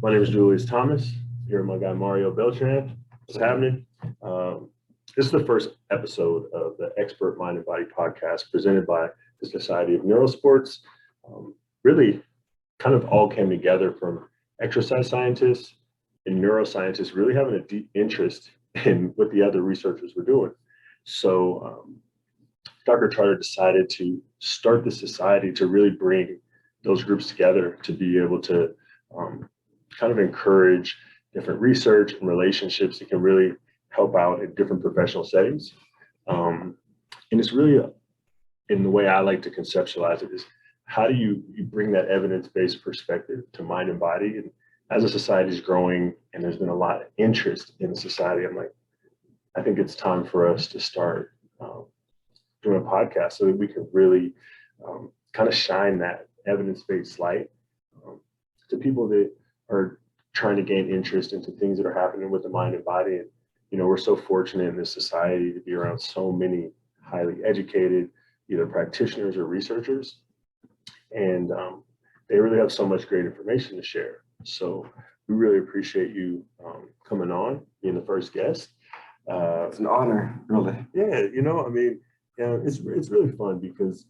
My name is Julius Thomas. Here with my guy Mario Beltran. What's happening? This is the first episode of the Expert Mind and Body podcast presented by the Society of Neurosports. Really kind of all came together from exercise scientists and neuroscientists really having a deep interest in what the other researchers were doing. So Dr. Charter decided to start the society to really bring those groups together to be able to kind of encourage different research and relationships that can really help out in different professional settings. And it's really, in the way I like to conceptualize it, is how do you bring that evidence-based perspective to mind and body? And as a society is growing and there's been a lot of interest in the society, I'm like, I think it's time for us to start doing a podcast so that we can really kind of shine that evidence-based light to people that are trying to gain interest into things that are happening with the mind and body. And, you know, we're so fortunate in this society to be around so many highly educated, either practitioners or researchers. And they really have so much great information to share. So we really appreciate you coming on, being the first guest. It's an honor, really. Yeah, you know, I mean, it's really fun because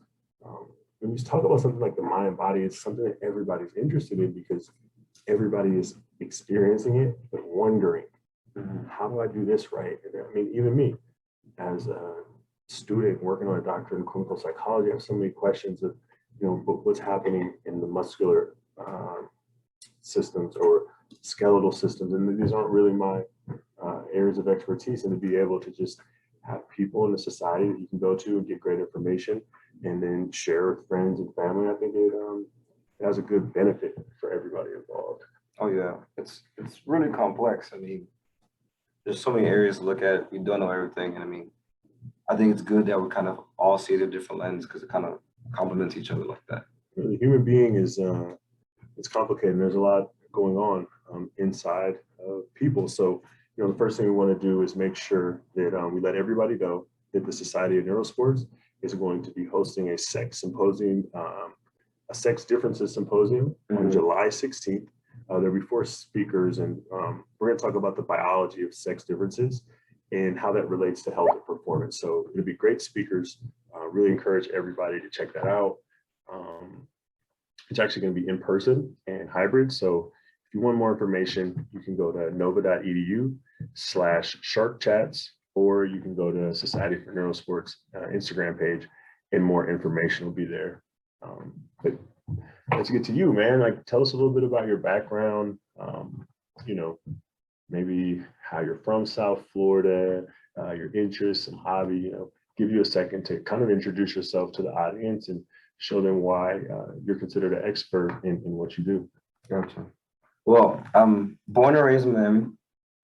when you talk about something like the mind and body, it's something that everybody's interested in because everybody is experiencing it, but wondering, how do I do this right? And I mean, even me, as a student working on a doctorate in clinical psychology, I have so many questions of, you know, what's happening in the muscular systems or skeletal systems, and these aren't really my areas of expertise. And to be able to just have people in the society that you can go to and get great information and then share with friends and family, I think it has a good benefit for everybody involved. Oh yeah, it's really complex. I mean, there's so many areas to look at. We don't know everything, and I mean, I think it's good that we kind of all see the different lenses because it kind of complements each other like that. The human being is it's complicated. There's a lot going on inside of people. So, you know, the first thing we want to do is make sure that we let everybody know that the Society of Neurosports is going to be hosting a sex symposium, a sex differences symposium on July 16th. There'll be 4 speakers, and we're going to talk about the biology of sex differences and how that relates to health and performance. So it'll be great speakers. Really encourage everybody to check that out. It's actually going to be in person and hybrid. So if you want more information, you can go to nova.edu/sharkchats, or you can go to Society for Neurosports Instagram page, and more information will be there. But let's get to you, man. Like, tell us a little bit about your background, you know, maybe how you're from South Florida, your interests, some hobby, you know, give you a second to kind of introduce yourself to the audience and show them why you're considered an expert in what you do. Gotcha. Well, I'm born and raised in Miami,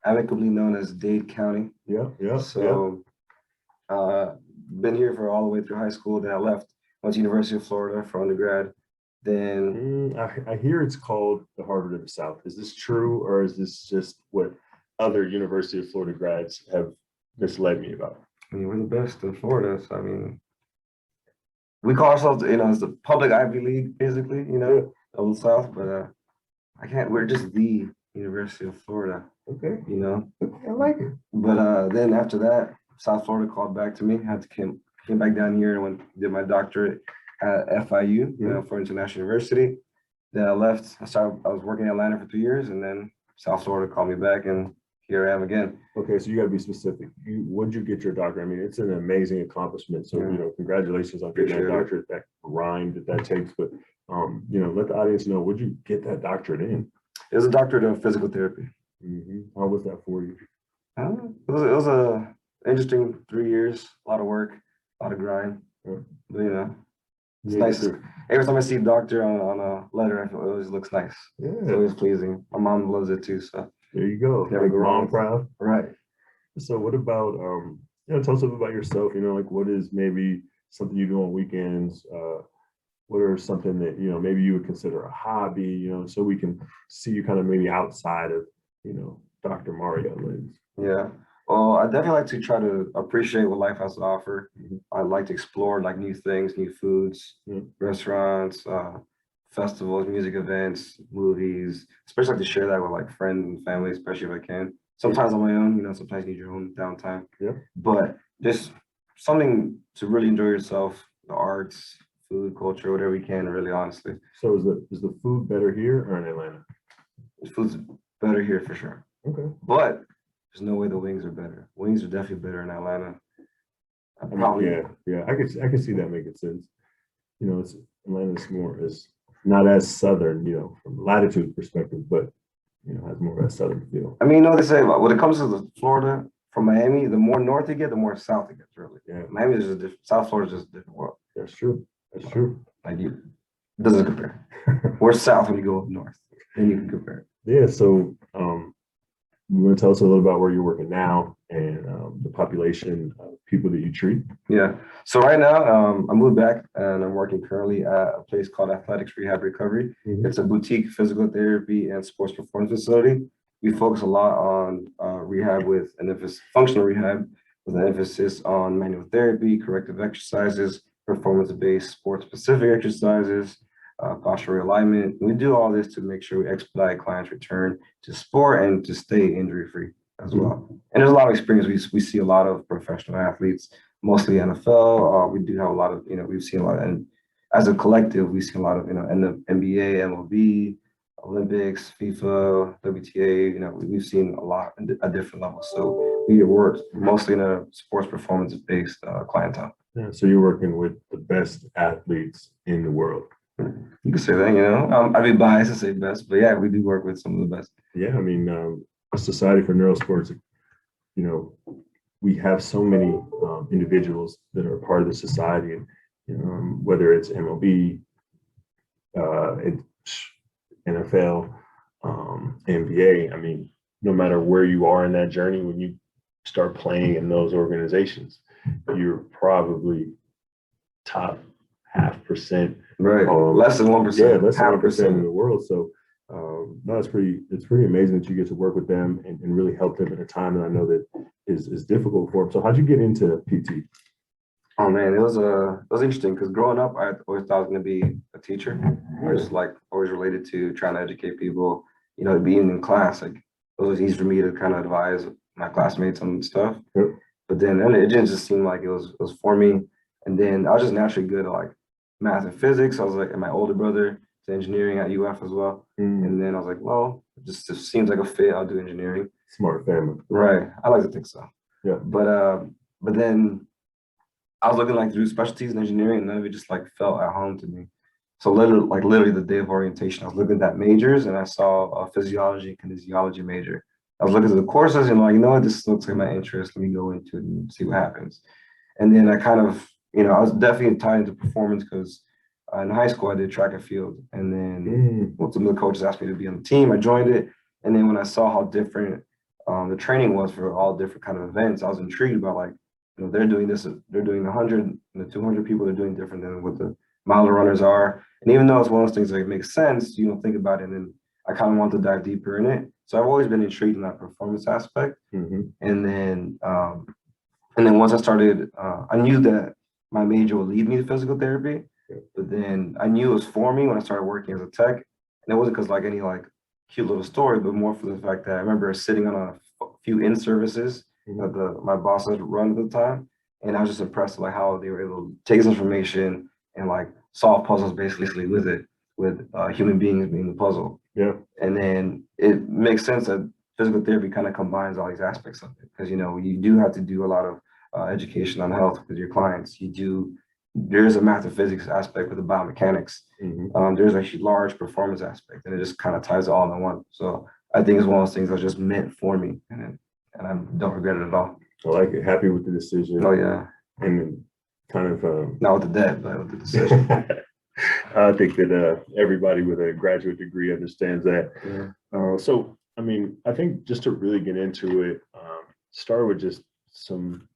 amicably known as Dade County. Yeah. So been here for all the way through high school. Then I left, went to University of Florida for undergrad. Then I hear it's called the Harvard of the South. Is this true, or is this just what other University of Florida grads have misled me about? I mean, we're the best in Florida. So I mean, we call ourselves, you know, as the public Ivy League, basically, you know, of the South. But we're just the University of Florida. Okay. You know, I like it. But then after that, South Florida called back to me. I had to came back down here and did my doctorate at FIU, you know, for International University. Then I left. I was working in Atlanta for 3 years, and then South Florida called me back, and here I am again. Okay, so you got to be specific. When'd you get your doctorate? I mean, it's an amazing accomplishment. So, you know, congratulations on getting that doctorate, that grind that takes. But, you know, let the audience know, what'd you get that doctorate in? It was a doctorate of physical therapy. How was that for you? It was a interesting 3 years, a lot of work, a lot of grind. But, you know, it's nice. Every time I see doctor on a letter, it always looks nice. Yeah. It's always pleasing. My mom loves it too, so. There you go. Never go wrong. Proud. Right. So what about, you know, tell us a bit about yourself, you know, like what is maybe something you do on weekends? What are something that, you know, maybe you would consider a hobby, you know, so we can see you kind of maybe outside of, you know, Dr. Mario lens. Yeah. Well, I definitely like to try to appreciate what life has to offer. I like to explore like new things, new foods, restaurants, festivals, music events, movies, especially like to share that with like friends and family, especially if I can. Sometimes on my own, sometimes you need your own downtime. Yeah. But just something to really enjoy yourself, the arts, food, culture, whatever you can, really honestly. So is the food better here or in Atlanta? The food's better here for sure. Okay. But there's no way the wings are better. Wings are definitely better in Atlanta. Yeah. I can see that making sense. It's Atlanta's is not as southern, from a latitude perspective, but has more of a southern feel. I mean, they say when it comes to the Florida from Miami, the more north you get, the more south it gets. Really, Yeah. Miami is just different. South Florida is just a different world. That's true. Like it doesn't compare. We're south when you go up north, then you can compare. Yeah. So, you want to tell us a little about where you're working now and the population of people that you treat? Yeah. So right now, I moved back and I'm working currently at a place called Athletics Rehab Recovery. Mm-hmm. It's a boutique physical therapy and sports performance facility. We focus a lot on rehab with an emphasis, functional rehab with an emphasis on manual therapy, corrective exercises, performance-based sports-specific exercises, posture realignment. We do all this to make sure we expedite clients' return to sport and to stay injury-free as well. And there's a lot of experience. We see a lot of professional athletes, mostly NFL. We do have a lot of, we've seen a lot, and as a collective, we see a lot of, NBA, MLB, Olympics, FIFA, WTA. We've seen a lot at different levels. So we work mostly in a sports performance-based clientele. Yeah, so you're working with the best athletes in the world. You can say that, I'd be biased to say best, but yeah, we do work with some of the best. Yeah, I mean, a Society for Neurosports, we have so many individuals that are part of the society, and whether it's MLB, NFL, NBA. I mean, no matter where you are in that journey, when you start playing in those organizations, you're probably top 0.5%. Right. Less than 1%. Yeah, less than 1% in the world. So no, it's pretty amazing that you get to work with them and really help them at a time that I know that is difficult for them. So how'd you get into PT? Oh man, it was interesting because growing up, I always thought I was going to be a teacher. I was just always related to trying to educate people, being in class. Like it was easy for me to kind of advise my classmates on stuff. Yep. But then it didn't just seem like it was for me. And then I was just naturally good at math and physics. I was and my older brother to engineering at UF as well. And then I was well, it just seems like a fit. I'll do engineering. Smart family. Right. I like to think so. Yeah. But then I was looking to do specialties in engineering, and none of it just felt at home to me. So literally the day of orientation, I was looking at majors and I saw a physiology, kinesiology major. I was looking at the courses and this looks like my interest. Let me go into it and see what happens. And then I kind of, I was definitely tied into performance because in high school I did track and field. And then some of the coaches asked me to be on the team. I joined it. And then when I saw how different the training was for all different kind of events, I was intrigued about they're doing this, they're doing 100 and the 200 people are doing different than what the mile runners are. And even though it's one of those things that makes sense, you don't think about it. And then I kind of want to dive deeper in it. So I've always been intrigued in that performance aspect. And then once I started, I knew that my major would lead me to physical therapy, but then I knew it was for me when I started working as a tech. And it wasn't because any cute little story, but more for the fact that I remember sitting on a few in-services that my bosses run at the time. And I was just impressed with how they were able to take this information and solve puzzles basically with it, with human beings being the puzzle. Yeah. And then it makes sense that physical therapy kind of combines all these aspects of it because, you do have to do a lot of education on health with your clients. There's a math and physics aspect with the biomechanics. There's a large performance aspect, and it just kind of ties it all in one. So I think it's one of those things that was just meant for me, and I don't regret it at all. I like it. Happy with the decision. Oh yeah. And kind of not with the debt, but with the decision. I think that everybody with a graduate degree understands that. Yeah. So, I mean, I think just to really get into it, start with just some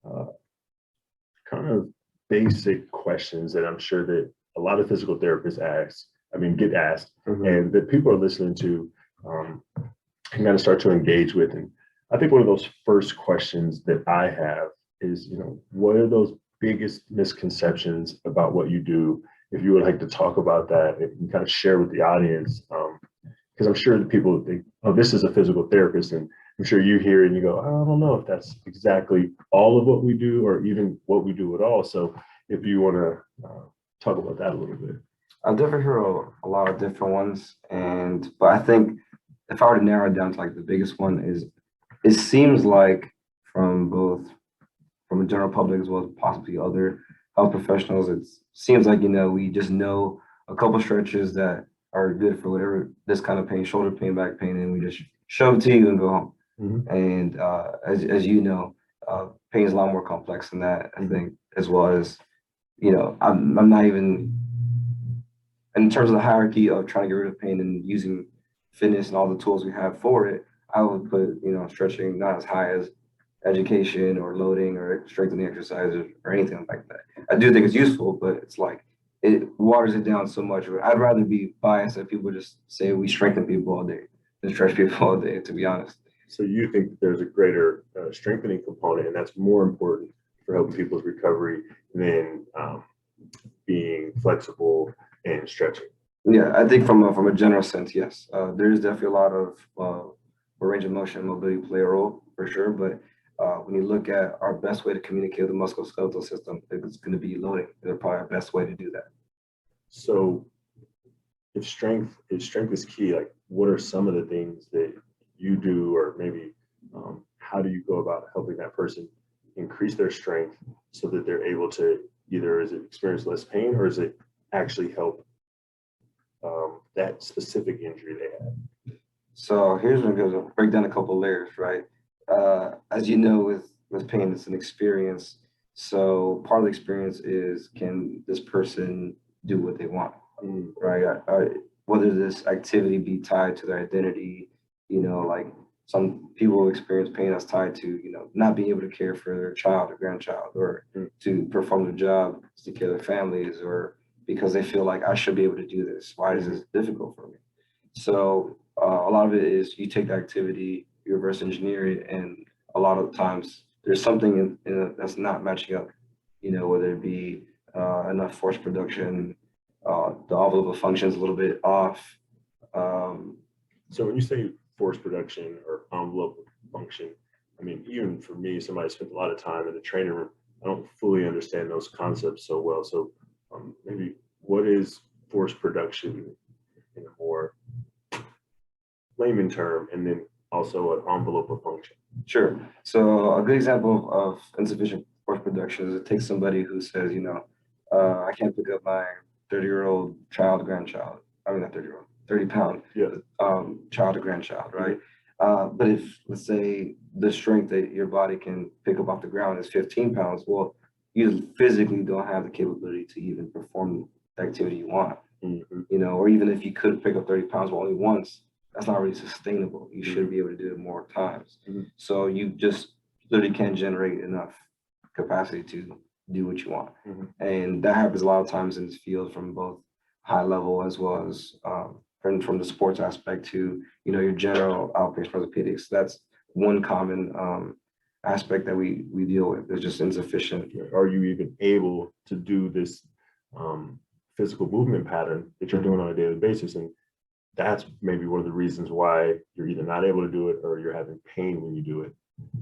kind of basic questions that I'm sure that a lot of physical therapists get asked, and that people are listening to and kind of start to engage with. And I think one of those first questions that I have is, what are those biggest misconceptions about what you do if you would like to talk about that and kind of share with the audience, because I'm sure the people think, oh, this is a physical therapist, and I'm sure you hear it and you go, I don't know if that's exactly all of what we do or even what we do at all. So if you want to talk about that a little bit. I've definitely heard a lot of different ones, but I think if I were to narrow it down to like the biggest one is, it seems like from a general public as well as possibly other health professionals, it seems like, we just know a couple stretches that are good for whatever this kind of pain, shoulder pain, back pain, and we just shove it to you and go home. Mm-hmm. And as you know, pain is a lot more complex than that, I think, as well as, I'm not even, in terms of the hierarchy of trying to get rid of pain and using fitness and all the tools we have for it, I would put, stretching not as high as education or loading or strengthening exercises or anything like that. I do think it's useful, but it's like it waters it down so much. I'd rather be biased that people just say we strengthen people all day than stretch people all day, to be honest. So you think that there's a greater strengthening component, and that's more important for helping people's recovery than being flexible and stretching? Yeah, I think from a general sense, yes. There's definitely a lot of range of motion and mobility play a role for sure, but when you look at our best way to communicate with the musculoskeletal system, it's going to be loading. It's probably our best way to do that. So if strength is key, like what are some of the things that you do, or maybe how do you go about helping that person increase their strength so that they're able to either is it experience less pain or is it actually help that specific injury they had? So here's when it goes, I'll break down a couple layers, right? As you know, with pain, it's an experience. So part of the experience is, can this person do what they want, right? Whether this activity be tied to their identity, like some people experience pain that's tied to, not being able to care for their child or grandchild, or to perform their job, to take care of their families, or because they feel like I should be able to do this. Why is this difficult for me? So a lot of it is you take the activity, you reverse engineer it, and a lot of times there's something in it that's not matching up, whether it be enough force production, the envelope of function is a little bit off. So when you say force production or envelope function, I mean, even for me, somebody spent a lot of time in the training room, I don't fully understand those concepts so well. So maybe what is force production in a more layman term, and then also an envelope of function? Sure. So a good example of insufficient force production is it takes somebody who says, I can't pick up my 30-year-old child, grandchild. I mean, not 30-year-old, 30-pound child or grandchild, right? But if, let's say, the strength that your body can pick up off the ground is 15 pounds, well, you physically don't have the capability to even perform the activity you want, or even if you could pick up 30 pounds only once, that's not really sustainable. You should be able to do it more times. So you just literally can't generate enough capacity to do what you want. And that happens a lot of times in this field, from both high level as well as from the sports aspect to, your general outpatient orthopedics. That's one common aspect that we deal with. It's just insufficient. Are you even able to do this physical movement pattern that you're doing on a daily basis? And that's maybe one of the reasons why you're either not able to do it or you're having pain when you do it.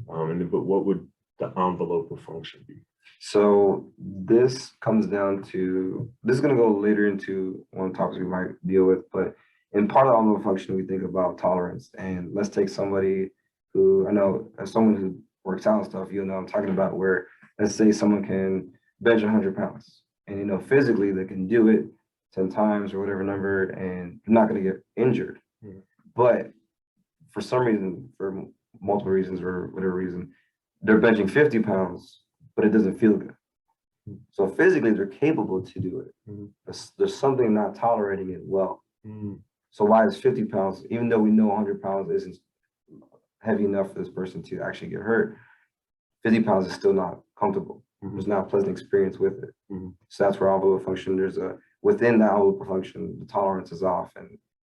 But what would the envelope of function be? So this comes down to, this is going to go later into one of the topics we might deal with, but in part of the envelope function, we think about tolerance. And let's take somebody who, I know as someone who works out and stuff, I'm talking about, where let's say someone can bench 100 pounds and, physically they can do it 10 times or whatever number, and you're not going to get injured. But for some reason, for multiple reasons or whatever reason, they're benching 50 pounds, but it doesn't feel good. So physically, they're capable to do it. There's something not tolerating it well. So why is 50 pounds, even though we know 100 pounds isn't heavy enough for this person to actually get hurt, 50 pounds is still not comfortable. There's not a pleasant experience with it. So that's where envelope function, within that envelope function, the tolerance is off,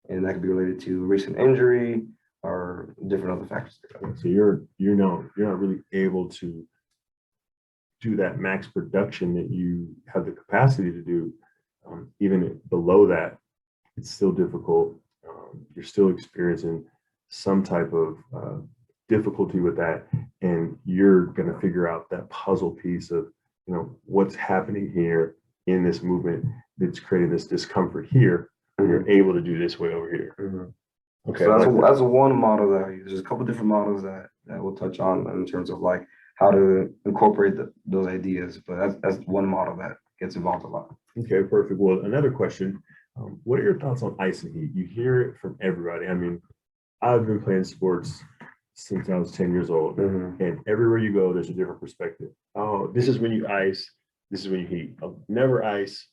and that could be related to recent injury or different other factors. So you're not really able to do that max production that you have the capacity to do even below that, it's still difficult. You're still experiencing some type of difficulty with that, and you're going to figure out that puzzle piece of, what's happening here in this movement that's creating this discomfort here, and you're able to do this way over here. Okay, so that's one model that I use. There's a couple different models that we'll touch on in terms of like how to incorporate those ideas, but that's one model that gets involved a lot. Okay, perfect. Well, another question. What are your thoughts on ice and heat? You hear it from everybody. I mean, I've been playing sports since I was 10 years old, and everywhere you go, there's a different perspective. Oh, this is when you ice, this is when you heat. I'll never ice,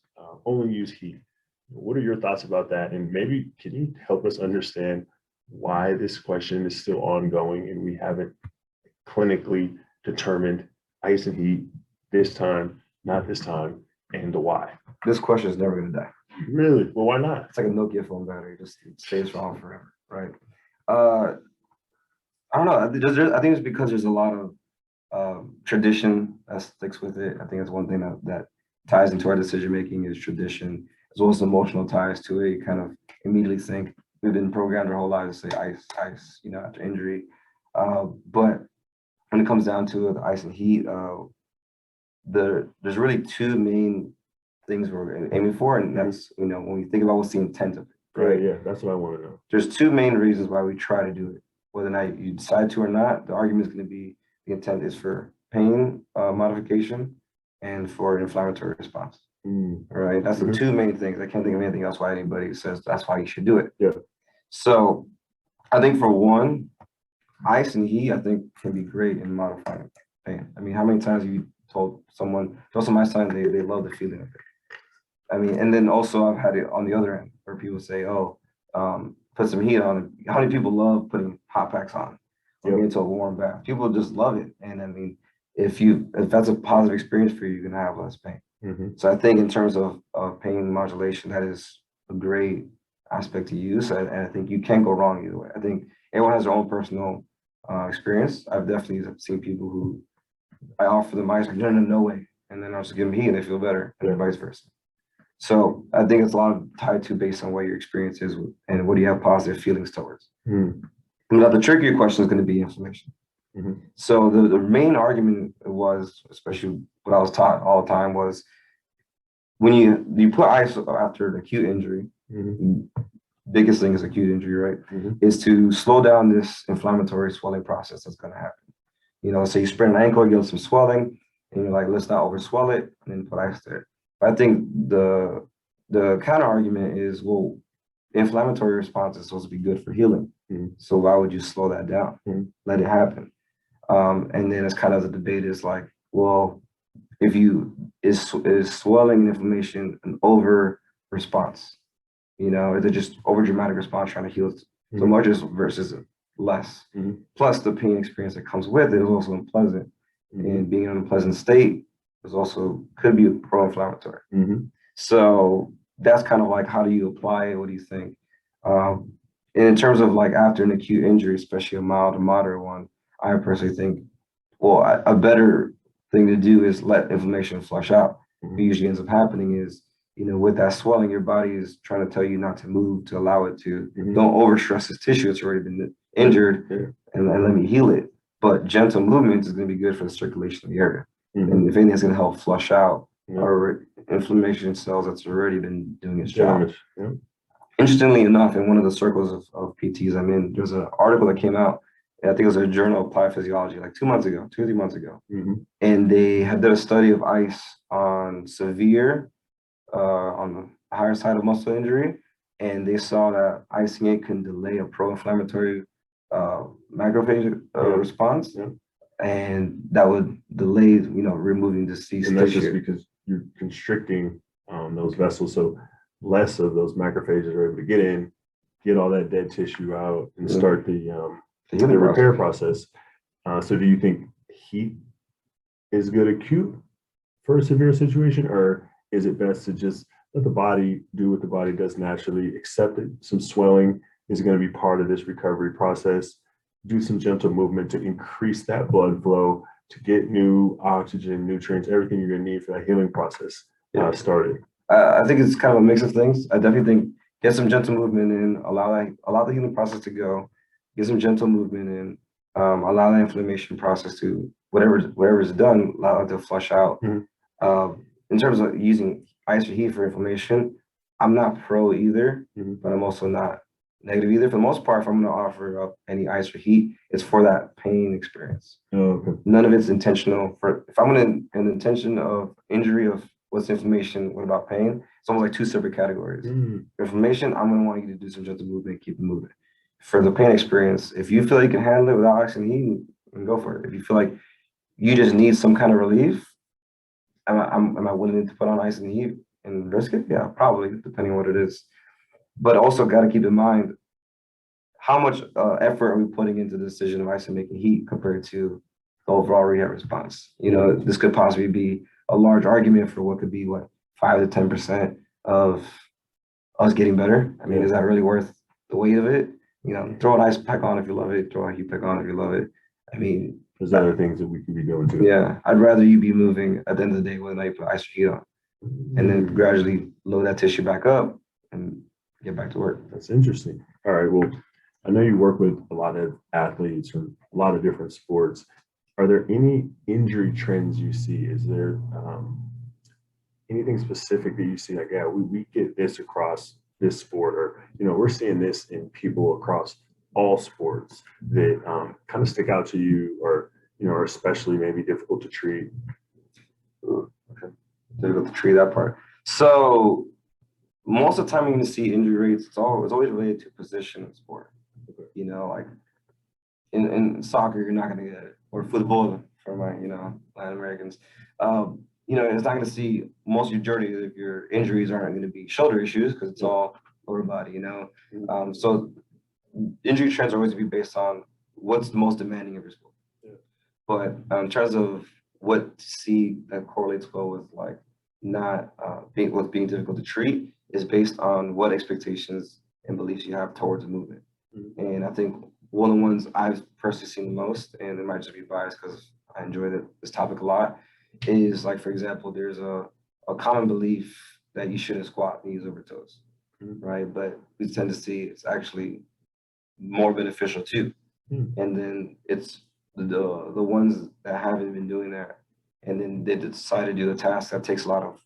only use heat. What are your thoughts about that? And maybe can you help us understand why this question is still ongoing and we haven't clinically determined ice and heat this time, not this time, and the why? This question is never going to die. Really? Well, why not? It's like a Nokia phone battery, just stays on forever, right? I don't know. I think it's because there's a lot of tradition that sticks with it. I think that's one thing that ties into our decision making is tradition, as well as emotional ties to it. You kind of immediately think we've been programmed our whole lives to say ice, after injury. But when it comes down to it, the ice and heat, there's really two main things we're aiming for, and that's when we think about what's the intent of it, right? Yeah, that's what I want to know. There's two main reasons why we try to do it. Whether or not you decide to or not, the argument is going to be the intent is for pain modification and for an inflammatory response. Right? That's the two main things. I can't think of anything else why anybody says that's why you should do it. Yeah. So I think for one, ice and heat, I think can be great in modifying pain. I mean, how many times have you told someone ice time, they love the feeling of it? I mean, and then also I've had it on the other end where people say, put some heat on it. How many people love putting hot packs on or getting into a warm bath? People just love it. And I mean, if that's a positive experience for you, you're gonna have less pain. So I think in terms of pain modulation, that is a great aspect to use. And I think you can't go wrong either way. I think everyone has their own personal experience. I've definitely seen people who I offer them ice, like, no way. And then I'll just give them heat and they feel better, and then vice versa. So I think it's a lot tied to based on what your experience is and what do you have positive feelings towards. Now, the trickier question is going to be inflammation. So the main argument was, especially what I was taught all the time, was when you put ice after an acute injury, biggest thing is acute injury, right? Is to slow down this inflammatory swelling process that's going to happen. So you sprain an ankle, you get some swelling, and you're like, let's not overswell it, and then put ice there. I think the counter argument is, well, the inflammatory response is supposed to be good for healing. So why would you slow that down? Let it happen. And then it's kind of the debate is like, well, is swelling and inflammation an over response? Is it just over dramatic response trying to heal so much versus less? Plus the pain experience that comes with it is also unpleasant. And being in an unpleasant state is also could be pro-inflammatory. So that's kind of like, how do you apply it? What do you think? And in terms of like after an acute injury, especially a mild to moderate one, I personally think, well, a better thing to do is let inflammation flush out. What usually ends up happening is, with that swelling, your body is trying to tell you not to move, to allow it to. Don't overstress this tissue. It's already been injured, and let me heal it. But gentle movement is going to be good for the circulation of the area. And if anything, it's going to help flush out our inflammation cells that's already been doing its job. Interestingly enough, in one of the circles of PTs I'm in, there's an article that came out, and I think it was a Journal of Applied Physiology, like 2 months ago, 2 or 3 months ago. And they had done a study of ice on severe, on the higher side of muscle injury, and they saw that icing it can delay a pro-inflammatory macrophage response. And that would delay, removing disease and that's tissue. just because you're constricting those vessels, so less of those macrophages are able to get in, get all that dead tissue out, and start the repair process. So do you think heat is good acute for a severe situation, or is it best to just let the body do what the body does naturally, accept it? Some swelling is going to be part of this recovery process. Do some gentle movement to increase that blood flow, to get new oxygen, nutrients, everything you're going to need for that healing process started. I think it's kind of a mix of things. I definitely think get some gentle movement in, allow the healing process to go, get some gentle movement in, allow the inflammation process to whatever is done, allow it to flush out. Mhm. In terms of using ice or heat for inflammation, I'm not pro either, but I'm also not negative either. For the most part, if I'm going to offer up any ice or heat, it's for that pain experience. Oh, okay. None of it's intentional. For if I'm in an intention of injury of what's inflammation, what about pain? It's almost like two separate categories. Inflammation, I'm gonna want you to do some gentle movement, keep it moving. For the pain experience, if you feel like you can handle it without ice and heat, then go for it. If you feel like you just need some kind of relief, am I willing to put on ice and heat and risk it? Yeah, probably, depending on what it is. But also got to keep in mind how much effort are we putting into the decision of ice and making heat compared to the overall rehab response. This could possibly be a large argument for what could be 5 to 10% of us getting better. I mean, is that really worth the weight of it? Throw an ice pack on if you love it, throw a heat pack on if you love it. I mean, there's other things that we could be doing too. Yeah, I'd rather you be moving at the end of the day whether or not you put ice or heat on, and then gradually load that tissue back up and get back to work. That's interesting. All right, well, I know you work with a lot of athletes from a lot of different sports. Are there any injury trends you see? Is there anything specific that you see? Like, yeah, we get this across this sport, or we're seeing this in people across all sports that kind of stick out to you, or are especially maybe difficult to treat. Okay, difficult to treat that part. So most of the time, you're going to see injury rates. It's always related to position in sport. Like in soccer, you're not going to get it, or football for my Latin Americans. It's not going to see most majority of your injuries aren't going to be shoulder issues because it's all lower body. So injury trends are always going to be based on what's the most demanding of your sport. But in terms of what to see that correlates well with not being difficult to treat is based on what expectations and beliefs you have towards the movement. And I think one of the ones I've personally seen the most, and it might just be biased because I enjoy this topic a lot, is for example, there's a common belief that you shouldn't squat knees over toes, right? But we tend to see it's actually more beneficial too. And then it's the ones that haven't been doing that, and then they decide to do a task that takes a lot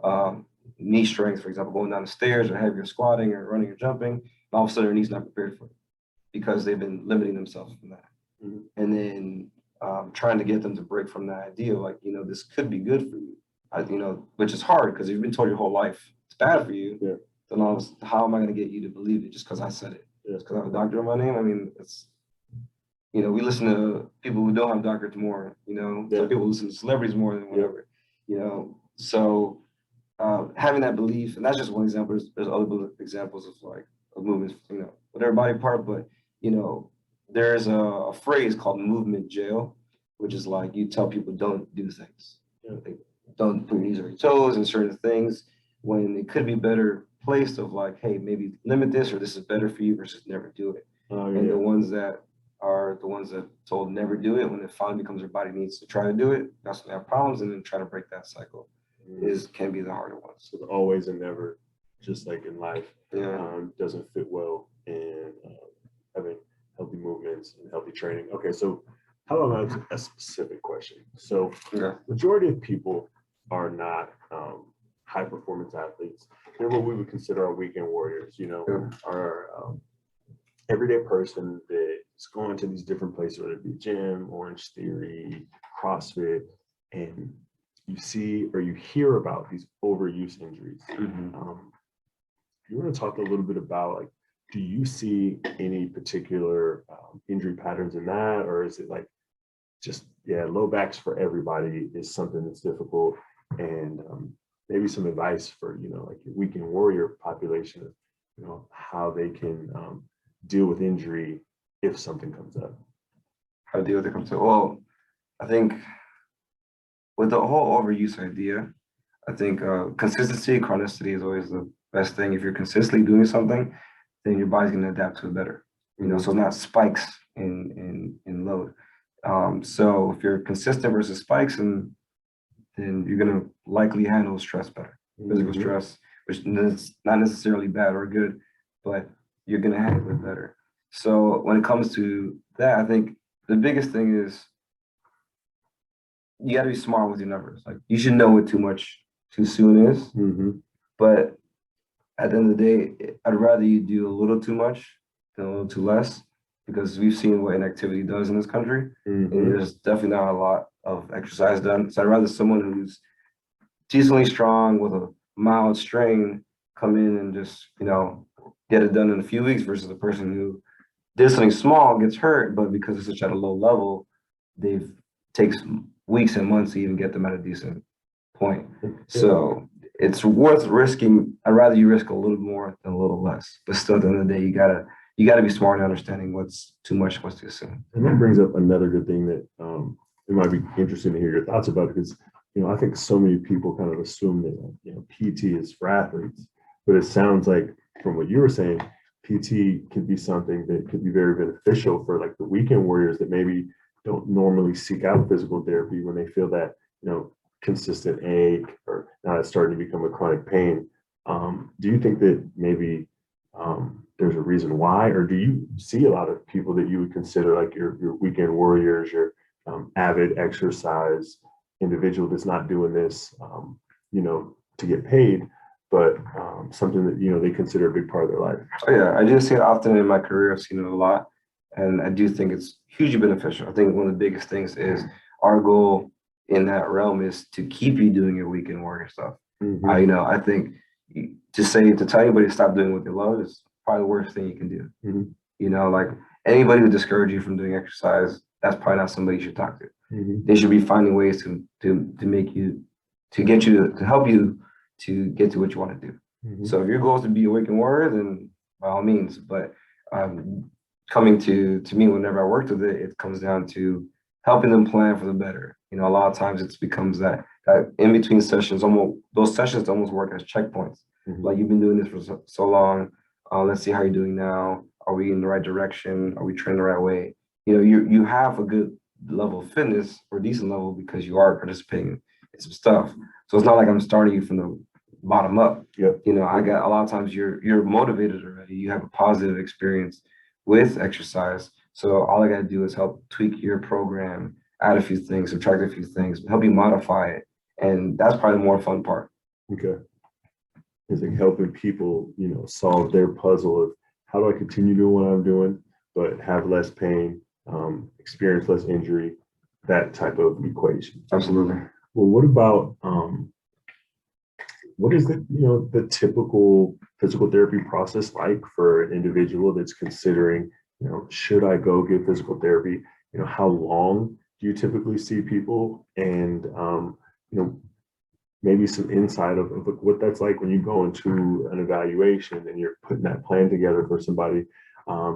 of knee strength, for example, going down the stairs or heavier squatting or running or jumping, and all of a sudden their knee's not prepared for it because they've been limiting themselves from that. And then trying to get them to break from that idea, this could be good for you, which is hard because you've been told your whole life it's bad for you. Then how am I going to get you to believe it just because I said it? Just because I have a doctor in my name? I mean, it's we listen to people who don't have doctorates more, some people listen to celebrities more than whatever, So having that belief, and that's just one example. There's other examples of movements, whatever body part, but there's a phrase called movement jail, which is you tell people don't do things. Don't put your knees on your toes and certain things when it could be better placed of hey, maybe limit this, or this is better for you versus never do it. And the ones that are the ones that told never do it, when it finally becomes their body needs to try to do it, that's when they have problems, and then try to break that cycle can be the harder ones. So the always and never, just like in life, doesn't fit well in having healthy movements and healthy training. Okay, so how about a specific question? So majority of people are not high performance athletes. They're what we would consider our weekend warriors, our everyday person that's going to these different places, whether it be gym, Orange Theory, CrossFit, and you see or you hear about these overuse injuries. You want to talk a little bit about do you see any particular injury patterns in that, or is it just low backs for everybody is something that's difficult, and maybe some advice for your weekend warrior population, how they can deal with injury if something comes up. How to deal with it comes up. Well, I think with the whole overuse idea, I think consistency, chronicity is always the best thing. If you're consistently doing something, then your body's going to adapt to it better. So it's not spikes in load. So if you're consistent versus spikes, and then you're going to likely handle stress better. physical stress, which is not necessarily bad or good, but you're gonna handle it better. So when it comes to that, I think the biggest thing is you got to be smart with your numbers. Like you should know what too much too soon is, but at the end of the day, I'd rather you do a little too much than a little too less, because we've seen what inactivity does in this country. And there's definitely not a lot of exercise done. So I'd rather someone who's decently strong with a mild strain come in and just, get it done in a few weeks versus a person who did something small, gets hurt, but because it's such at a low level, they've takes weeks and months to even get them at a decent point. So it's worth risking. I'd rather you risk a little more than a little less. But still, at the end of the day, you gotta be smart in understanding what's too much, what's too soon. And that brings up another good thing that it might be interesting to hear your thoughts about, because I think so many people kind of assume that PT is for athletes, but it sounds like from what you were saying, PT could be something that could be very beneficial for like the weekend warriors that maybe don't normally seek out physical therapy when they feel that consistent ache, or now it's starting to become a chronic pain. Do you think that maybe there's a reason why, or do you see a lot of people that you would consider like your weekend warriors, your avid exercise individual that's not doing this, to get paid, but something that they consider a big part of their life? Oh yeah, I do see it often in my career. I've seen it a lot, and I do think it's hugely beneficial. I think one of the biggest things is our goal in that realm is to keep you doing your weekend warrior stuff. I think to tell anybody to stop doing what they love is probably the worst thing you can do. Like anybody who discourages you from doing exercise, that's probably not somebody you should talk to. They should be finding ways to make you, to help you to get to what you want to do. So if your goal is to be a weekend warrior, then by all means. But coming to me, whenever I worked with it, it comes down to helping them plan for the better. A lot of times it becomes that in between sessions, those sessions almost work as checkpoints. Like you've been doing this for so long. Let's see how you're doing now. Are we in the right direction? Are we training the right way? You have a good level of fitness, or decent level, because you are participating in some stuff. So it's not like I'm starting you from the bottom up. I got a lot of times you're motivated already. You have a positive experience with exercise. So all I got to do is help tweak your program, add a few things, subtract a few things, help you modify it. And that's probably the more fun part. Okay. It's like helping people, solve their puzzle of how do I continue doing what I'm doing, but have less pain, experience less injury, that type of equation. Absolutely. Well, what about, what is the typical physical therapy process like for an individual that's considering, should I go get physical therapy? How long do you typically see people? And, maybe some insight of what that's like when you go into an evaluation and you're putting that plan together for somebody.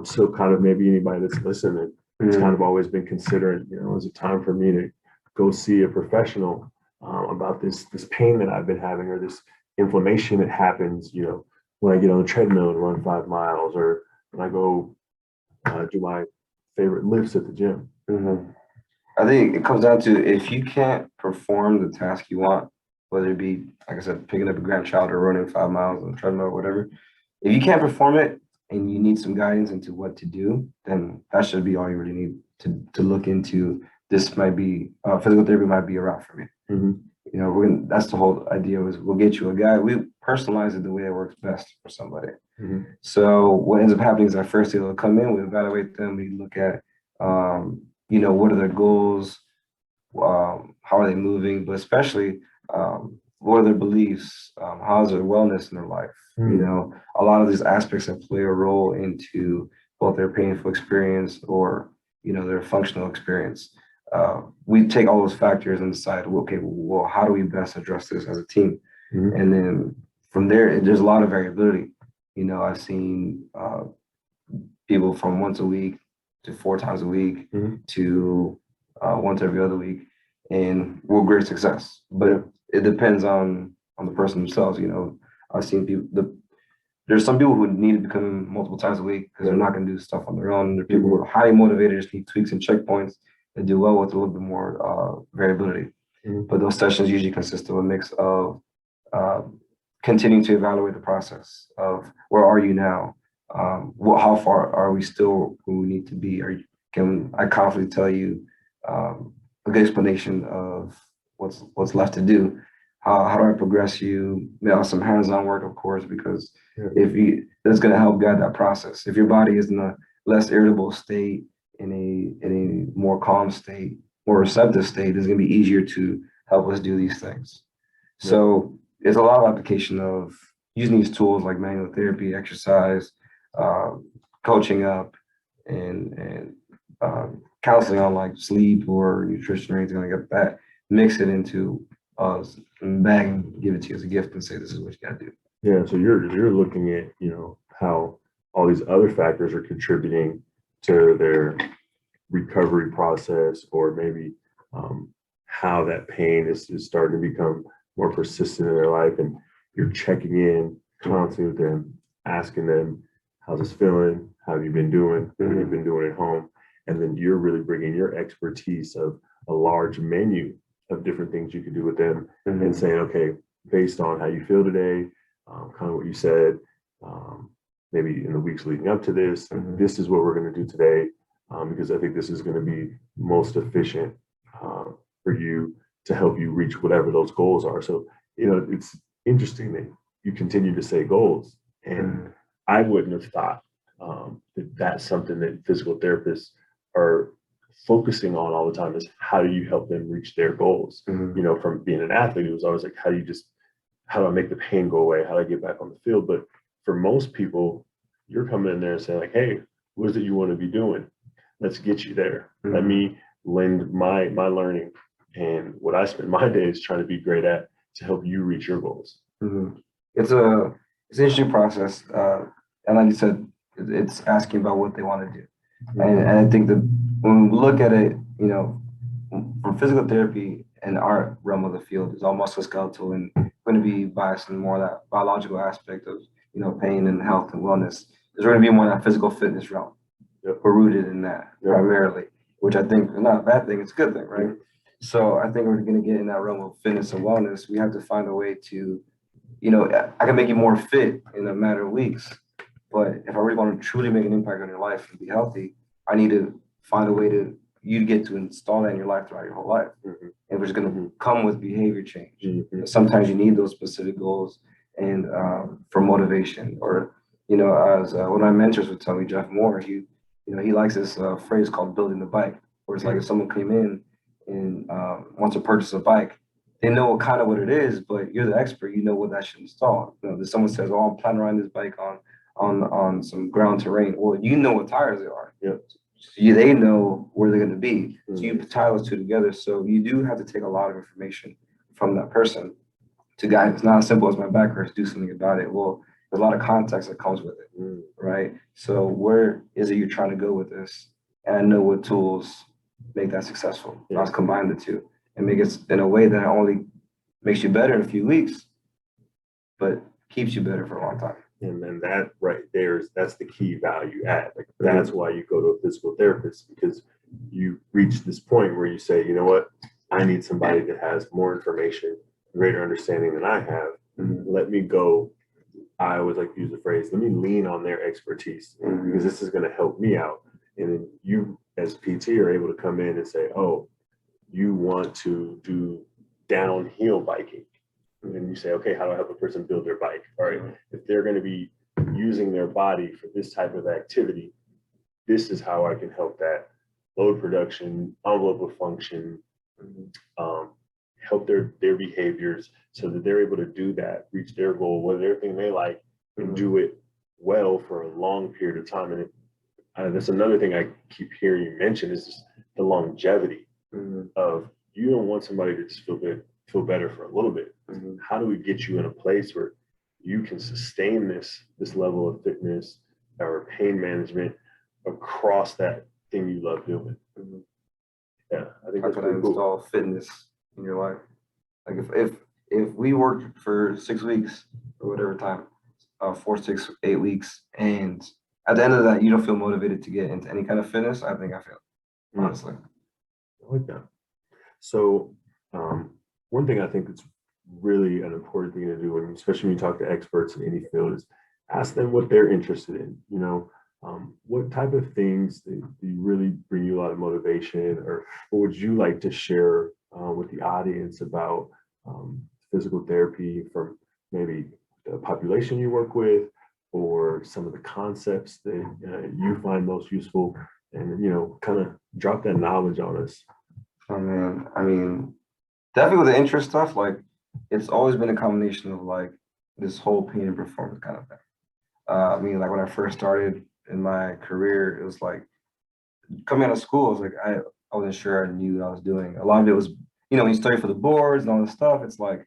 So kind of maybe anybody that's listening, it's kind of always been considering, is it time for me to go see a professional about this pain that I've been having, or this inflammation that happens, when I get on the treadmill and run 5 miles, or when I go do my favorite lifts at the gym. I think it comes down to, if you can't perform the task you want, whether it be, like I said, picking up a grandchild or running 5 miles on the treadmill or whatever, if you can't perform it and you need some guidance into what to do, then that should be all you really need to look into. This might be, physical therapy might be a route for me. That's the whole idea, is we'll get you a guy. We personalize it the way it works best for somebody. So what ends up happening is at first they'll come in, we evaluate them, we look at, what are their goals, how are they moving, but especially what are their beliefs, how's their wellness in their life. A lot of these aspects that play a role into both their painful experience or their functional experience. We take all those factors and decide, okay, well, how do we best address this as a team? And then from there, there's a lot of variability. I've seen people from once a week to 4 times a week to once every other week, and with great success. But it depends on the person themselves. I've seen people. There's some people who need to come multiple times a week because they're not going to do stuff on their own. There are people who are highly motivated, just need tweaks and checkpoints, that do well with a little bit more variability. But those sessions usually consist of a mix of continuing to evaluate the process of where are you now? How far are we still who we need to be? Can I confidently tell you a good explanation of what's left to do? How do I progress you? Some hands-on work, of course, because that's going to help guide that process. If your body is in a less irritable state, in a more calm state, more receptive state, it's going to be easier to help us do these things. Yeah. So there's a lot of application of using these tools like manual therapy, exercise, coaching up, and counseling on like sleep or nutrition or anything like that. Mix it into a bag and give it to you as a gift and say, this is what you got to do. Yeah. So you're looking at, how all these other factors are contributing to their recovery process, or maybe how that pain is starting to become more persistent in their life. And you're checking in constantly with them, asking them, how's this feeling? How have you been doing? What have you been doing at home? And then you're really bringing your expertise of a large menu of different things you can do with them, and saying, okay, based on how you feel today, kind of what you said, maybe in the weeks leading up to this, this is what we're going to do today, because I think this is going to be most efficient for you to help you reach whatever those goals are. So, it's interesting that you continue to say goals, and I wouldn't have thought that that's something that physical therapists are focusing on all the time, is how do you help them reach their goals? From being an athlete, it was always like, how do I make the pain go away? How do I get back on the field? But for most people, you're coming in there and saying like, hey, what is it you want to be doing? Let's get you there. Let me lend my learning and what I spend my days trying to be great at to help you reach your goals. It's an interesting process. And like you said, it's asking about what they want to do. And I think that when we look at it, from physical therapy and our realm of the field is all musculoskeletal and going to be biased in more of that biological aspect of, pain and health and wellness. There's going to be more of that physical fitness realm. We're rooted in that primarily, which I think is not a bad thing. It's a good thing, right? So I think we're going to get in that realm of fitness and wellness. We have to find a way to, I can make you more fit in a matter of weeks. But if I really want to truly make an impact on your life and be healthy, I need to find a way you get to install that in your life throughout your whole life. And it's going to come with behavior change. Sometimes you need those specific goals and for motivation, or, as one of my mentors would tell me, Jeff Moore, he likes this phrase called building the bike, where it's like if someone came in and wants to purchase a bike, they know what it is, but you're the expert, you know what that should install. If someone says, oh, I'm planning to ride this bike on some ground terrain, well, you know what tires they are. They know where they're going to be. So you tie those two together. So you do have to take a lot of information from that person to guide. It's not as simple as my back hurts, do something about it. Well, there's a lot of context that comes with it, right? So where is it you're trying to go with this? And I know what tools make that successful. Let's combine the two and make it in a way that not only makes you better in a few weeks, but keeps you better for a long time. And then that right there that's the key value add. Like that's why you go to a physical therapist, because you reach this point where you say, you know what, I need somebody that has more information, greater understanding than I have. Let me go. I always like to use the phrase, let me lean on their expertise, because this is going to help me out. And then you as PT are able to come in and say, oh, you want to do downhill biking. And then you say, okay, how do I help a person build their bike? All right, if they're going to be using their body for this type of activity, this is how I can help that load production, envelope of function, help their behaviors so that they're able to do that, reach their goal, whether everything they like, and do it well for a long period of time. And that's another thing I keep hearing you mention is just the longevity of, you don't want somebody to just feel better for a little bit. How do we get you in a place where you can sustain this level of fitness or pain management across that thing you love doing? Yeah, I think how that's can I pretty cool. install fitness in your life? Like if we worked for 6 weeks or whatever time, 4, 6, 8 weeks, and at the end of that you don't feel motivated to get into any kind of fitness, I think I failed, honestly. I like that. So one thing I think that's really an important thing to do, and especially when you talk to experts in any field, is ask them what they're interested in. What type of things do really bring you a lot of motivation, or what would you like to share with the audience about physical therapy from maybe the population you work with, or some of the concepts that you find most useful, and kind of drop that knowledge on us. I mean, definitely with the interest stuff, like it's always been a combination of like this whole pain and performance kind of thing. I mean, like when I first started in my career, it was like coming out of school, I was like, I wasn't sure I knew what I was doing. A lot of it was, when you study for the boards and all this stuff, it's like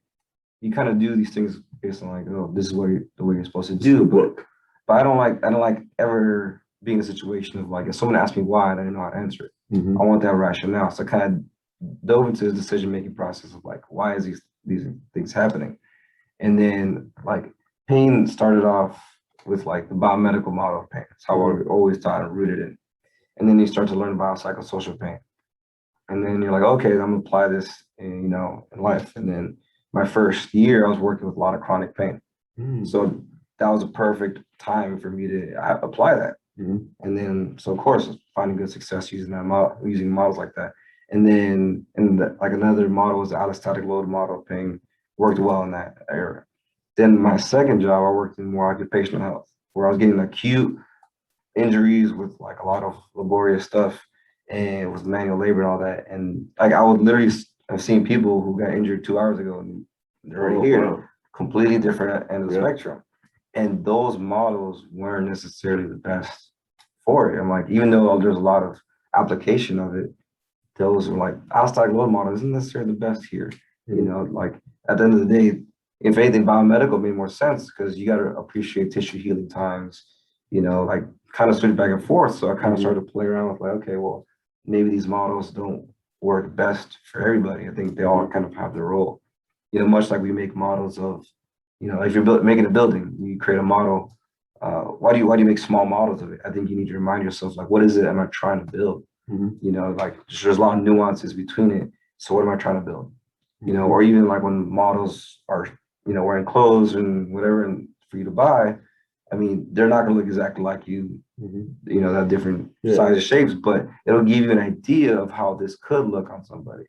you kind of do these things based on like, oh, this is the way you're supposed to do. But I don't like ever be in a situation of like, if someone asks me why and I didn't know how to answer it. I want that rationale. So I kind of dove into the decision-making process of like, why is these things happening? And then like pain started off with like the biomedical model of pain. It's how I always taught and rooted in. And then you start to learn about psychosocial pain. And then you're like, okay, I'm gonna apply this in life. And then my first year, I was working with a lot of chronic pain. So that was a perfect time for me to apply that. And then, so of course, finding good success using using models like that. And then, like another model was the allostatic load model of pain, worked well in that area. Then my second job, I worked in more occupational health, where I was getting acute injuries with like a lot of laborious stuff and with manual labor and all that. And like I would literally have seen people who got injured 2 hours ago and they're already here, completely different end of the spectrum. And those models weren't necessarily the best for it. And like, even though there's a lot of application of it, those were like, allostatic load model isn't necessarily the best here. Like at the end of the day, if anything, biomedical made more sense because you got to appreciate tissue healing times, like kind of switch back and forth. So I kind of started to play around with like, okay, well, maybe these models don't work best for everybody. I think they all kind of have their role. Much like we make models of, if you're making a building, you create a model. Why do you make small models of it? I think you need to remind yourself, like, what is it am I trying to build? Like there's a lot of nuances between it. So what am I trying to build? Or even like when models are, wearing clothes and whatever, and for you to buy, I mean, they're not going to look exactly like you, they have different sizes, shapes, but it'll give you an idea of how this could look on somebody.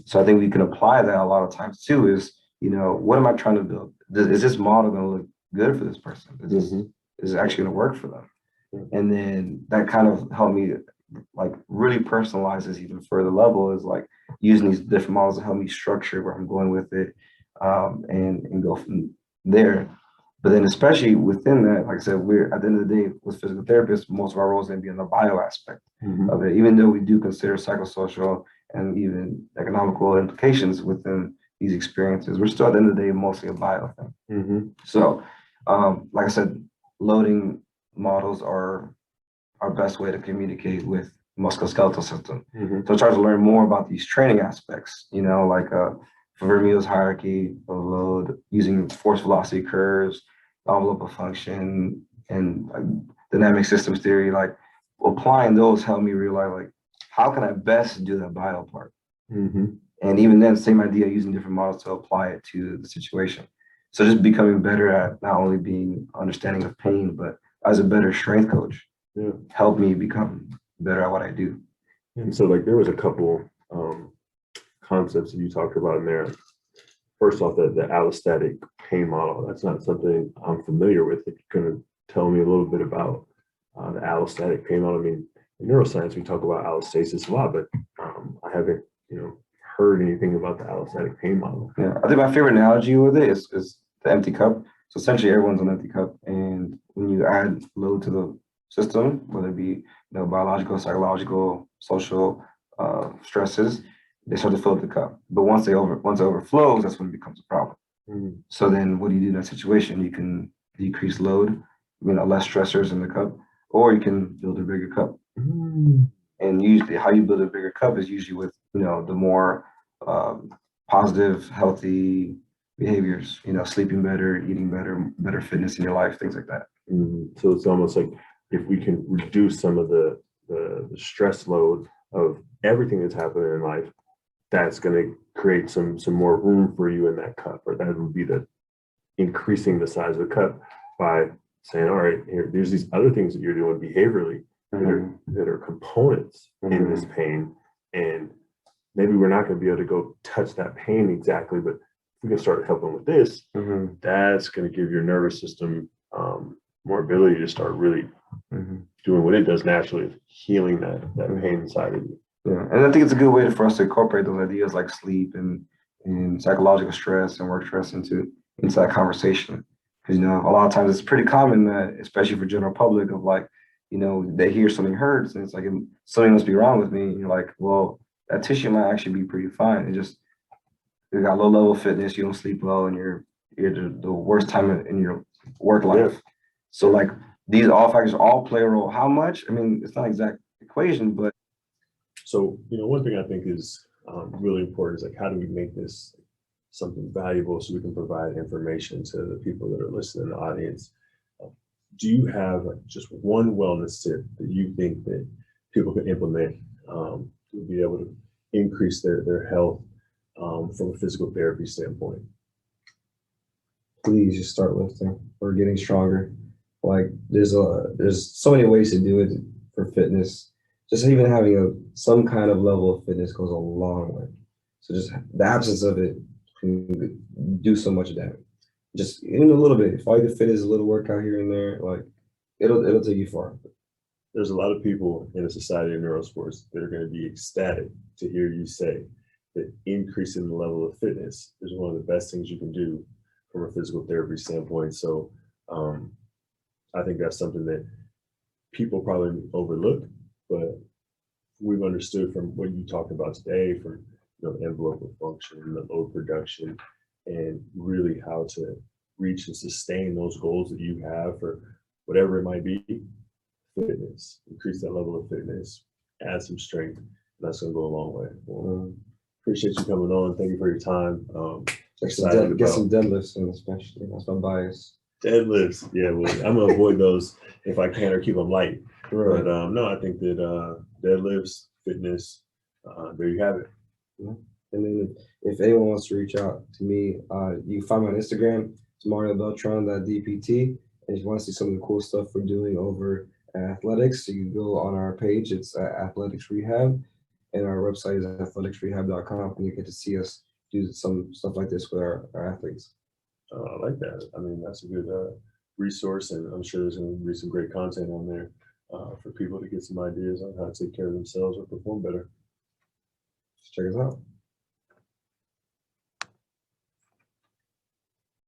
So I think we can apply that a lot of times too is, what am I trying to build? Is this model going to look good for this person? Is it actually going to work for them? And then that kind of helped me like really personalize this even further level is like using these different models to help me structure where I'm going with it and go from there. But then especially within that, like I said, we're at the end of the day with physical therapists, most of our roles going to be in the bio aspect of it, even though we do consider psychosocial and even economical implications within these experiences. We're still at the end of the day mostly a bio thing. So like I said, loading models are our best way to communicate with musculoskeletal system. So I try to learn more about these training aspects, like Vermeer's hierarchy of load, using force velocity curves, envelope of function, and like dynamic systems theory. Like applying those helped me realize like how can I best do that bio part. And even then, same idea, using different models to apply it to the situation. So just becoming better at not only being understanding of pain, but as a better strength coach, helped me become better at what I do. And so like there was a couple concepts that you talked about in there. First off, the allostatic pain model, that's not something I'm familiar with. If you're going to tell me a little bit about the allostatic pain model. I mean, in neuroscience, we talk about allostasis a lot, but I haven't, heard anything about the allostatic pain model. Yeah, I think my favorite analogy with it is the empty cup. So essentially everyone's an empty cup. And when you add load to the system, whether it be biological, psychological, social stresses, they start to fill up the cup. But once it overflows, that's when it becomes a problem. So then what do you do in that situation? You can decrease load, less stressors in the cup, or you can build a bigger cup. And usually how you build a bigger cup is usually with, the more positive, healthy behaviors, sleeping better, eating better fitness in your life, things like that. So it's almost like if we can reduce some of the stress load of everything that's happening in life, that's going to create some more room for you in that cup, or that would be the increasing the size of the cup by saying, all right, here, there's these other things that you're doing behaviorally that are components in this pain. And maybe we're not going to be able to go touch that pain exactly, but if we can start helping with this, that's going to give your nervous system more ability to start really doing what it does naturally, healing that pain inside of you. Yeah, and I think it's a good way for us to incorporate those ideas like sleep and psychological stress and work stress into that conversation. Because, you know, a lot of times it's pretty common that, especially for general public, of like, you know, they hear something hurts and it's like, something must be wrong with me. And you're like, well, that tissue might actually be pretty fine. It just, you got low level fitness, you don't sleep well, and you're the worst time in your work life. Yeah. So like these all factors all play a role. How much? I mean, it's not an exact equation, but. So, you know, one thing I think is really important is like, how do we make this something valuable so we can provide information to the people that are listening, the audience? Do you have like just one wellness tip that you think that people can implement to be able to increase their health from a physical therapy standpoint? Please just start lifting or getting stronger. Like there's so many ways to do it for fitness. Just even having some kind of level of fitness goes a long way. So just the absence of it can do so much damage. Just even a little bit. If all you can fit is a little workout here and there, like it'll take you far. There's a lot of people in the Society of Neurosports that are going to be ecstatic to hear you say that increasing the level of fitness is one of the best things you can do from a physical therapy standpoint. So I think that's something that people probably overlook, but we've understood from what you talked about today, from the envelope of function, the load production, and really how to reach and sustain those goals that you have for whatever it might be. Fitness, increase that level of fitness, add some strength. That's going to go a long way. Well, appreciate you coming on. Thank you for your time. Get some deadlifts in, especially. That's my bias. Deadlifts, yeah. Well, I'm gonna avoid those if I can, or keep them light. Right. But no, I think that deadlifts, fitness, there you have it. Yeah. And then if anyone wants to reach out to me, you can find me on Instagram. It's Beltran.dpt. And if you want to see some of the cool stuff we're doing over at athletics, so you go on our page. It's Athletics Rehab, and our website is athleticsrehab.com, and you get to see us do some stuff like this with our athletes. I like that. I mean, that's a good resource, and I'm sure there's going to be some great content on there for people to get some ideas on how to take care of themselves or perform better. Check us out.